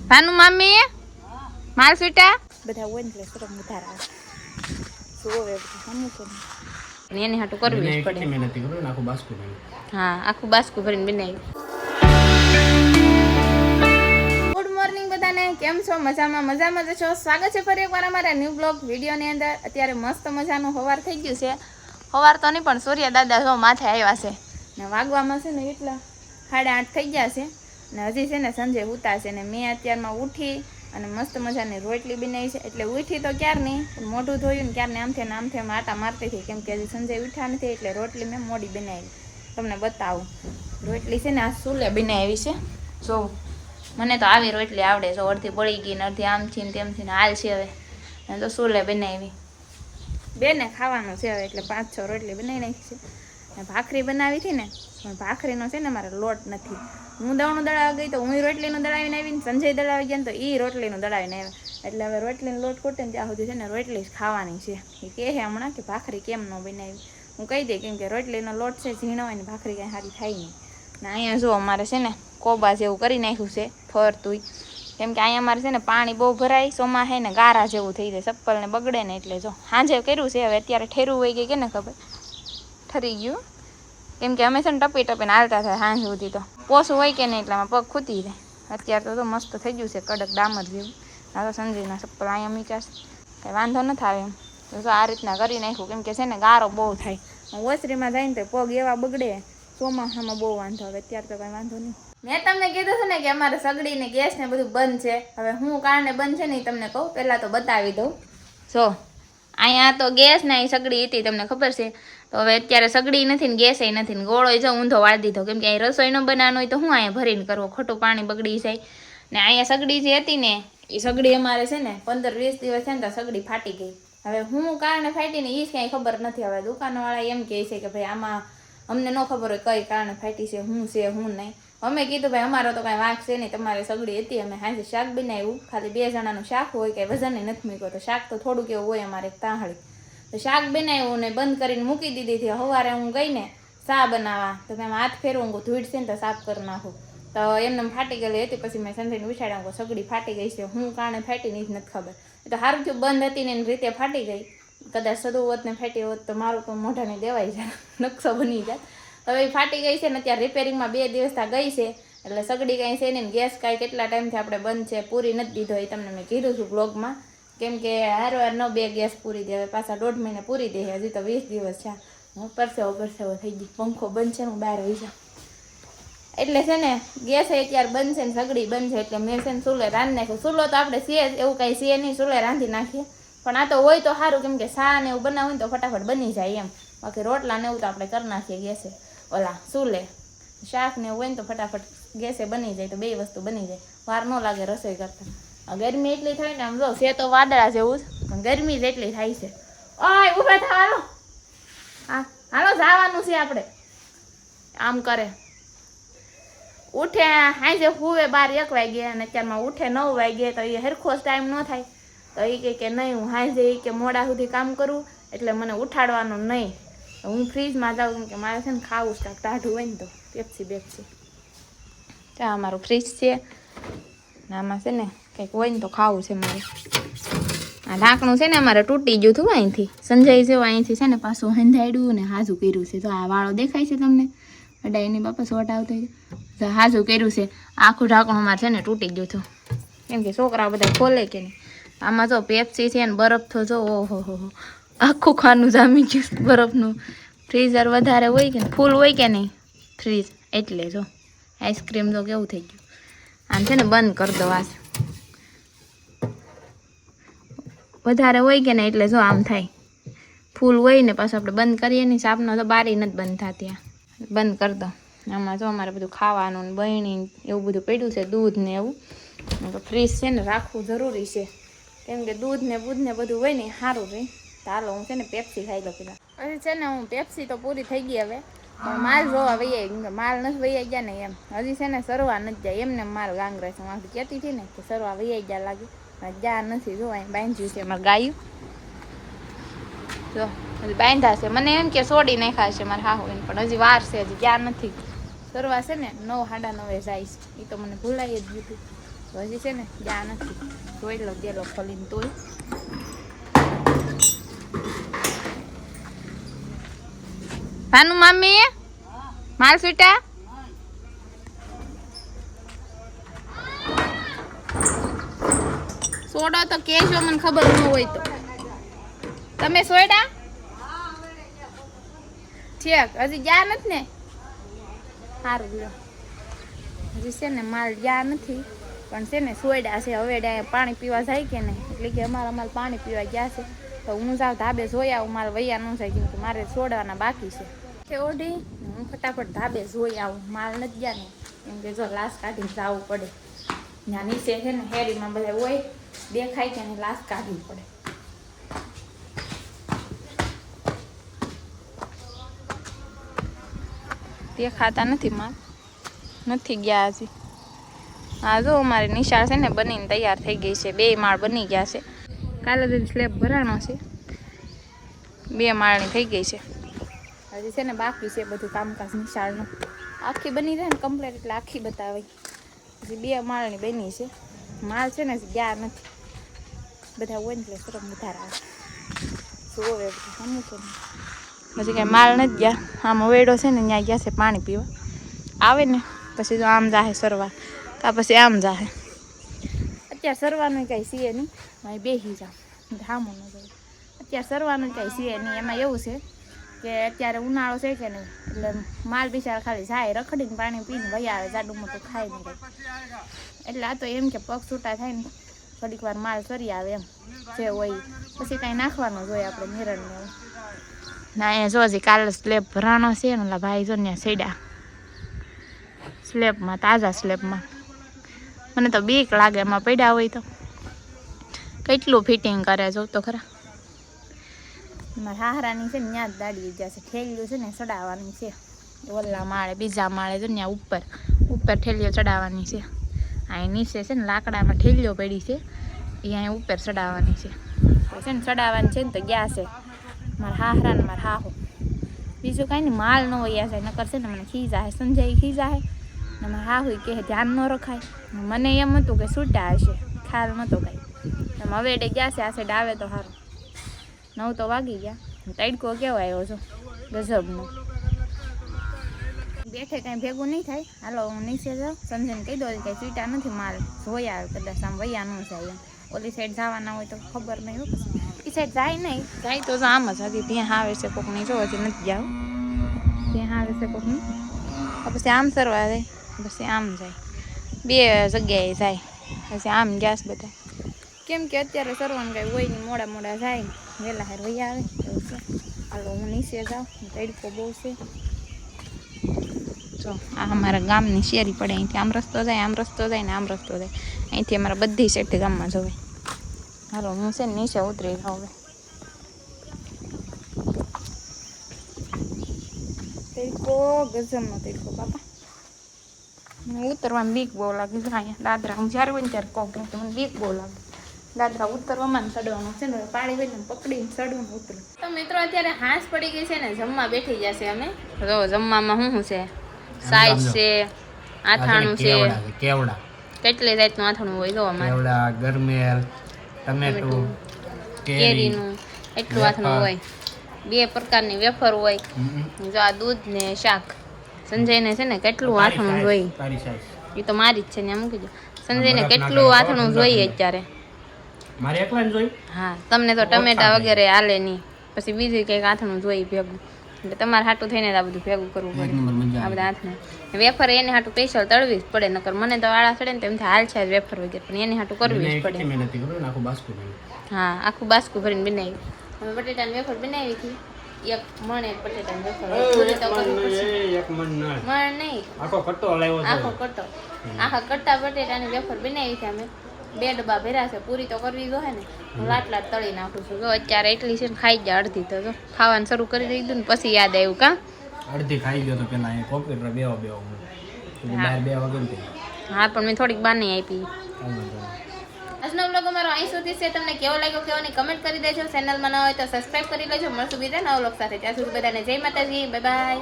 ભાનુ મામી માર સ્વીટા બધા હોય ને એટલે સરમ વધારે આવે જોવે અમુક એની હાટું કરવી જ પડે મહેનત કરું ને આખું બાસ્કું ભરી. હા આખું બાસ્કું ભરીને બનાવી. ગુડ મોર્નિંગ બધાને, કેમ છો? મજામાં જ છો? સ્વાગત છે ફરી એકવાર અમારા ન્યૂ બ્લોગ વિડીયોની અંદર. અત્યારે મસ્ત મજાનું સવાર થઈ ગયું છે. સવાર તો નહીં પણ સૂર્ય દાદા જો માથે આવ્યા છે ને વાગવામાં છે ને એટલા 8:30 થઈ ગયા છે ને હજી છે ને સંજય ઉતારશે ને મેં અત્યારમાં ઉઠી અને મસ્ત મજાની રોટલી બનાવી છે. એટલે ઉઠી તો ક્યારની મોઢું ધોયું ને ક્યારને આમથી આટા મારતી હતી, કેમ કે હજી સંજય ઉઠ્યા નથી એટલે રોટલી મેં મોડી બનાવી. તમને બતાવું રોટલી છે ને આ સુલે બનાવી છે. જો મને તો આવી રોટલી આવડે, જો અડધી બળી ગઈ ને અડધી આમથી ને તેમથી ને હાલ છે હવે તો સુલે બનાવી. બેને ખાવાનું છે હવે એટલે 5-6 રોટલી બનાવી નાખી છે. ભાખરી બનાવી હતી ને પણ ભાખરીનો છે ને મારે લોટ નથી. હું દળનું દળાવી ગઈ તો હું રોટલીનું દળાવીને આવી ને સંજય દળાવી ગયા ને તો એ રોટલીનું દળાવીને આવ્યા. એટલે હવે રોટલીનો લોટ ખૂટે ને ત્યાં સુધી છે ને રોટલી જ ખાવાની છે. એ કહે હમણાં કે ભાખરી કેમ ન બનાવી. હું કહી દઈ કેમ કે રોટલીનો લોટ છે ઝીણો હોય ને ભાખરી કાંઈ સારી થાય નહીં. ને અહીંયા જો અમારે છે ને કોબા જેવું કરી નાખ્યું છે ફરતું, કેમ કે અહીંયા અમારે છે ને પાણી બહુ ભરાય ચોમાસે ને ગારા જેવું થઈ જાય, ચપ્પલ ને બગડે ને એટલે જો સાંજે કર્યું છે. હવે અત્યારે ઠેરું વહી ગઈ કે ને ખબર ઠરી ગયું, કેમ કે અમે છે ને ટપી ટપીને હાલતા થાય સાંજ સુધી તો પોસું હોય કે નહીં એટલામાં પગ ખૂતી જાય. અત્યારે તો મસ્ત થઈ ગયું છે કડક ડામર જેવું. આ તો સંજયના ચપ્પલ અહીંયા મીચાશ કંઈ વાંધો નથી આવે એમ તો આ રીતના કરી નાખ્યું, કેમ કે છે ને ગારો બહુ થાય. ઓસરીમાં જાય ને તો પગ એવા બગડે, ચોમાસામાં બહુ વાંધો આવે. અત્યારે તો કંઈ વાંધો નહીં. મેં તમને કીધું છે ને કે અમારે સગડી ને ગેસ ને બધું બંધ છે. હવે હું કારણે બંધ છે ને એ તમને કહું, પહેલાં તો બતાવી દઉં. જો અહીંયા તો ગેસ ને અહીં સગડી હતી તમને ખબર છે. તો હવે અત્યારે સગડી નથી ને ગેસ નથી ને ગોળો જો ઊંધો વાળી દીધો, કેમ કે અહીં રસોઈ ન બનાવવાનું હોય તો હું અહીંયા ભરીને કરવો, ખોટું પાણી બગડી જાય. ને અહીંયા સગડી જે હતી ને એ સગડી અમારે છે ને 15-20 દિવસ છે ને તો સગડી ફાટી ગઈ. હવે હું કારણે ફાટી ને એ જ કાંઈ ખબર નથી. હવે દુકાનવાળા એમ કહે છે કે ભાઈ આમાં અમને ન ખબર હોય કઈ કારણે ફાટી છે, હું છે હું નહીં. અમે કીધું ભાઈ અમારો તો કાંઈ વાંક છે નહીં, તમારે સગડી હતી. અમે હાજે શાક બનાવ્યું, ખાલી 2 જણાનું શાક હોય, કાંઈ વજન નથી મૂક્યો તો શાક તો થોડુંક એવું હોય અમારે તાહળી. તો શાક બનાવ્યું ને બંધ કરીને મૂકી દીધી હતી. સવારે હું ગઈ ને ચા બનાવવા તો મેં હાથ ફેરવું ધૂળ છે ને તો સાફ કરી નાખું તો એમને ફાટી ગયેલી હતી. પછી મેં સંજયને ઉછાડ્યા સગડી ફાટી ગઈ છે. હું કારણે ફાટી નહીં જ નથી ખબર. એ તો સારું થયું બંધ હતી ને એની રીતે ફાટી ગઈ. કદાચ સદું હોત ને ફાટી હોત તો મારું તો મોઢાને દેવાઈ જાય, નકશો બની જાય. હવે એ ફાટી ગઈ છે ને અત્યારે રિપેરિંગમાં 2 દિવસ ગઈ છે. એટલે સગડી કાંઈ છે ને ગેસ કાંઈ કેટલા ટાઈમથી આપણે બંધ છે, પૂરી નથી દીધો. એ તમને મેં કીધું છું બ્લોગમાં, કેમ કે હારવાર ન 2 ગેસ પૂરી દે. હવે પાછા 1.5 મહિને પૂરી દે, હજી તો 20 દિવસ છે. હું પરસેવો થઈ ગઈ, પંખો બંધ છે હું બહાર વહી જાઉં. એટલે છે ને ગેસ અત્યારે બંધ છે ને સગડી બંધ છે. એટલે મેં છે ને ચૂલે રાંધી નાખ્યું. ચૂલો તો આપણે સીએ એવું કાંઈ સીએ નહીં, ચૂલે રાંધી નાખીએ. પણ આ તો હોય તો સારું, કેમ કે સા ને એવું બનાવું ને તો ફટાફટ બની જાય એમ. બાકી રોટલા ને એવું તો આપણે કરી નાખીએ ગેસે, ઓલા ચૂલે. શાક ને એવું હોય ને તો ફટાફટ ગેસે બની જાય, તો 2 વસ્તુ બની જાય, વાર ન લાગે રસોઈ કરતાં. ગરમી એટલી થાય ને આમ જો છે તો વાદળા જેવું જ, પણ ગરમી જ એટલી થાય છે. ઓય ઊભા થા, હાલો હાલો જવાનું છે આપણે. આમ કરે ઉઠે હાજે હુવે 12-1 વાગે અને અત્યારમાં ઉઠે 9 વાગે તો એ હરખો જ ટાઈમ ન થાય. તો એ કહે કે નહીં હું હાજે કે મોડા સુધી કામ કરું એટલે મને ઉઠાડવાનું નહીં. હું ફ્રીજમાં જાઉં, કેમ કે મારે છે ને ખાવું જ કાંઈક ટાઢું હોય ને તો પેપ્સી. ત્યાં અમારું ફ્રીજ છે ને આમાં છે ને કંઈક હોય ને તો ખાવું છે મારે. આ ઢાંકણું છે ને અમારે તૂટી ગયું હતું અહીંથી. સંજય જેવું અહીંથી છે ને પાછું હંધાડ્યું ને હાજું કર્યું છે. તો આ વાળો દેખાય છે તમને, અડાઈની બાપા શોટ આવતો હોય હાજું કર્યું છે. આખું ઢાંકણું અમારે છે ને તૂટી ગયું હતું, કેમ કે છોકરા બધા ખોલે કે નહીં. આમાં જો પેપ્સી છે ને બરફ તો જો ઓહો આખું ખાનું જામી ગયું બરફનું. ફ્રીઝર વધારે હોય કે ફૂલ હોય કે નહીં ફ્રીજ, એટલે જો આઈસ્ક્રીમ તો કેવું થઈ ગયું. આમ છે ને બંધ કરી દો, આ વધારે હોય કે નહીં એટલે જો આમ થાય. ફૂલ હોય ને પાછું આપણે બંધ કરીએ ને સાપનો તો બારી નથી બંધ થતી, બંધ કરી દો. આમાં જો અમારે બધું ખાવાનું ને બહેણી એવું બધું પડ્યું છે, દૂધ ને એવું. તો ફ્રીજ છે ને રાખવું જરૂરી છે, કેમ કે દૂધ ને બધું હોય ને સારું રહે. તો હાલો હું છે ને પેપ્સી ખાઈ લો પેલા. પછી છે ને હું પેપ્સી તો પૂરી થઈ ગઈ હવે, પણ માલ જોવા વૈયા, કેમ કે માલ નથી વૈયા ગયા ને એમ. હજી છે ને સરવા નથી જાય એમને માલ ગાંગરે છે. હું કહેતી હતી ને કે સરવા વૈયા ગયા લાગે, જા નથી. જો અહીં બાંધ્યું છે મારે ગાયું, જો હજી બાંધ્યા છે. મને એમ કે સોડી નાખ્યા છે મારે હા હોય, પણ હજી વાર છે, હજી ગયા નથી. સરવા છે ને 9-9:30 જાય છે. એ તો મને ભૂલાઈ જ ગયું. તો હજી છે ને જ્યાં નથી જોઈ લો ગેલો ખોલીને તોય ભાનુ મામી માલ સ્વીટા સોડો તો કેજો મને ખબર ન હોય તો તમે સોડા ઠીક હજી ગયા નથી ને સારું લ્યો હજી છે ને માલ ગયા નથી પણ છે ને સોયડા છે હવે પાણી પીવા જાય કે નહીં એટલે કે અમારા માલ પાણી પીવા ગયા છે તો હું જાઉં ધાબે જોઈ આવું મારે વૈયા ન જાય કેમ કે મારે છોડવાના બાકી છે ઓઢી હું ફટાફટ ધાબે જોઈ આવું માલ નથી ગયા ને કેમ કે જો લાશ કાઢીને જવું પડે ત્યાં નીચે છે ને હેરીમાં બધા હોય દેખાય કે નહીં લાશ કાઢવી પડે દેખાતા નથી માલ નથી ગયા હજી હા જો અમારી નિશાળ છે ને બનીને તૈયાર થઈ ગઈ છે 2 માળ બની ગયા છે કાલે જ સ્લેબ ભરાણો છે 2 માળની થઈ ગઈ છે હજી છે ને બાકી છે બધું કામકાજ નિશાળનું આખી બની જાય ને કમ્પ્લીટ એટલે આખી બતાવાય હજી 2 માળની બની છે માલ છે ને ગયા નથી બધા હોય ને એટલે સરમ વધારે આવે જોવે બધું અમુક હજી કાંઈ માલ નથી ગયા આમ વેડો છે ને ત્યાં ગયા છે પાણી પીવા આવે ને પછી તો આમ જાહે સરવા કા પછી આમ જાહે અત્યારે સરવાનું કાંઈ સીએ નહીં અહીં બેસી જાઉં ધામો ન જાય અત્યારે સરવાનું કાંઈ સીએ નહીં એમાં એવું છે કે અત્યારે ઉનાળો છે કે નહીં એટલે માલ બિચારા ખાલી જાય રખડીને પાણી પીને વહી આવે જાડું મોટું ખાઈ નહીં કંઈ એટલે આ તો એમ કે પગ છૂટા થાય ને ઘડીક વાર માલ સરી આવે એમ જે હોય પછી કાંઈ નાખવાનું જ હોય આપણે નિરણને એવું ના અહીંયા જો હજી કાલે સ્લેબ ભરાણો છે ને ઓલા ભાઈ જો ત્યાં સેડા સ્લેબમાં તાજા સ્લેબમાં મને તો બીક લાગે એમાં પડ્યા હોય તો કેટલું ફિટિંગ કરે જો તો ખરા મારા હાહરાની છે ને ત્યાં જ દાડી ગયા છે ઠેલિયું છે ને ચડાવવાની છે ઓલા માળે બીજા માળે છે ને ત્યાં ઉપર ઠેલીઓ ચડાવવાની છે અહીં નીચે છે ને લાકડામાં ઠેલીઓ પડી છે એ અહીં ઉપર ચડાવવાની છે તો છે ને ચડાવવાની છે ને તો ગયા છે મારા હાહરા ને મારા હાહુ બીજું કાંઈ નહીં માલ ન હોય જાય નકર છે ને મને ખીજાય સંજય ખીજાય ને મારા હાહુ કહે ધ્યાન ન રખાય મને એમ હતું કે છૂટા હશે ખ્યાલ નહોતો કાંઈ એમ હવે એટલે ગયા છે આ સાઈડ આવે તો સારું 9 તો વાગી ગયા તડકો કેવો આવ્યો છો ગજબનો બેઠે કાંઈ ભેગું નહીં થાય હાલો હું નીચે જાઉં સંજયને કહી દો કાંઈ છૂટા નથી માલ જોઈ આવે કદાચ આમ વૈયા ન જાય એમ ઓલી સાઈડ જવાના હોય તો ખબર નહીં હોય પછી એ સાઈડ જાય નહીં જાય તો આમ જ હજી ત્યાં આવે છે કોકની જો હજી નથી જાવ ત્યાં આવે છે કોકની પછી આમ સરવા જાય પછી આમ જાય 2 જગ્યાએ જાય પછી આમ ગેસ બધા કેમ કે અત્યારે સરવાનું કાંઈ હોય નહીં મોડા જાય ને વહેલા હાર વહી આવે એવું છે હાલો હું નીચે જાઉં તડકો બહુ છે જો આ અમારા ગામની શેરી પડે અહીંથી આમ રસ્તો જાય આમ રસ્તો જાય ને આમ રસ્તો જાય અહીંથી અમારા બધી સેટથી ગામમાં જવાય હાલો હું છે ને નીચે ઉતરી જાઉં હવે તડકો ગજબનો તડકો બાપા મને ઉતરવામાં બીક બહુ લાગે છે અહીંયા દાદરા હું જ્યારે હોય ને ત્યારે કહું કે મને બીક બહુ લાગે દાદરા ઉતરવામાં ને ચડવાનું છે ને પાણી હોય ને પકડીને ચડવું ને ઉતરું તો મિત્રો અત્યારે હાંસ પડી ગઈ છે ને જમવા બેઠી જશે અમે જો જમવામાં શું છે સાઈઝ છે આથાણું છે કેવડા કેટલી જાતનું આથાણું હોય જો અમારે કેવડા ગરમેલ ટમેટું કેરીનું એટલું આથાણું હોય 2 પ્રકારની વેફર હોય જો આ દૂધ ને શાક સંજયને છે ને કેટલું આથાણું જોઈએ એ તો મારી જ છે ને મૂકી દો સંજયને કેટલું આથાણું જોઈએ અત્યારે મારે એકલાને જોઈ હા તમને તો ટમેટા વગેરે હાલે નહીં પછી બીજું કંઈક આથાણું જોઈએ ભેગું એટલે તમારે હાટું થઈને આ બધું ભેગું કરવું પડે આ બધા હાથને વેફર એને હાટું સ્પેશિયલ તળવી જ પડે નકર મને તો વાળા ચડે ને તેમ હાલ છે વેફર વગેરે પણ એને હાટું કરવી જ પડે હા આખું બાસ્કું ભરીને બનાવી અમે બટેટાની વેફર બનાવી હતી 1 મણ બટેટાની વેફર પૂરી તો કરવી પડશે મણ નહીં આખો કટ્ટો આખા કટ્ટા બટેટાની વેફર બનાવી હતી અમે 2 ડબ્બા ભર્યા છે પૂરી તો કરવી જોઈએ ને હું લાટલાટ તળી નાખું છું જો અત્યારે એટલી છે ને ખાઈ ગયા અડધી તો જો ખાવાનું શરૂ કરી દીધું ને પછી યાદ આવ્યું કા અડધી ખાઈ ગયો તો પેલા અહીં કોમ્પ્યુટર બેવા બહાર 2 વાગે હા પણ મેં થોડીક બાની આપી આજનો બ્લોગ અમારો અહીં સુધી છે તમને કેવો લાગ્યો કેવો કમેન્ટ કરી દેજો ચેનલમાં ન હોય તો સબસ્ક્રાઇબ કરી લેજો મળશું બીજા નવા બ્લોગ સાથે ત્યાં સુધી બધાને જય માતાજી બાય બાય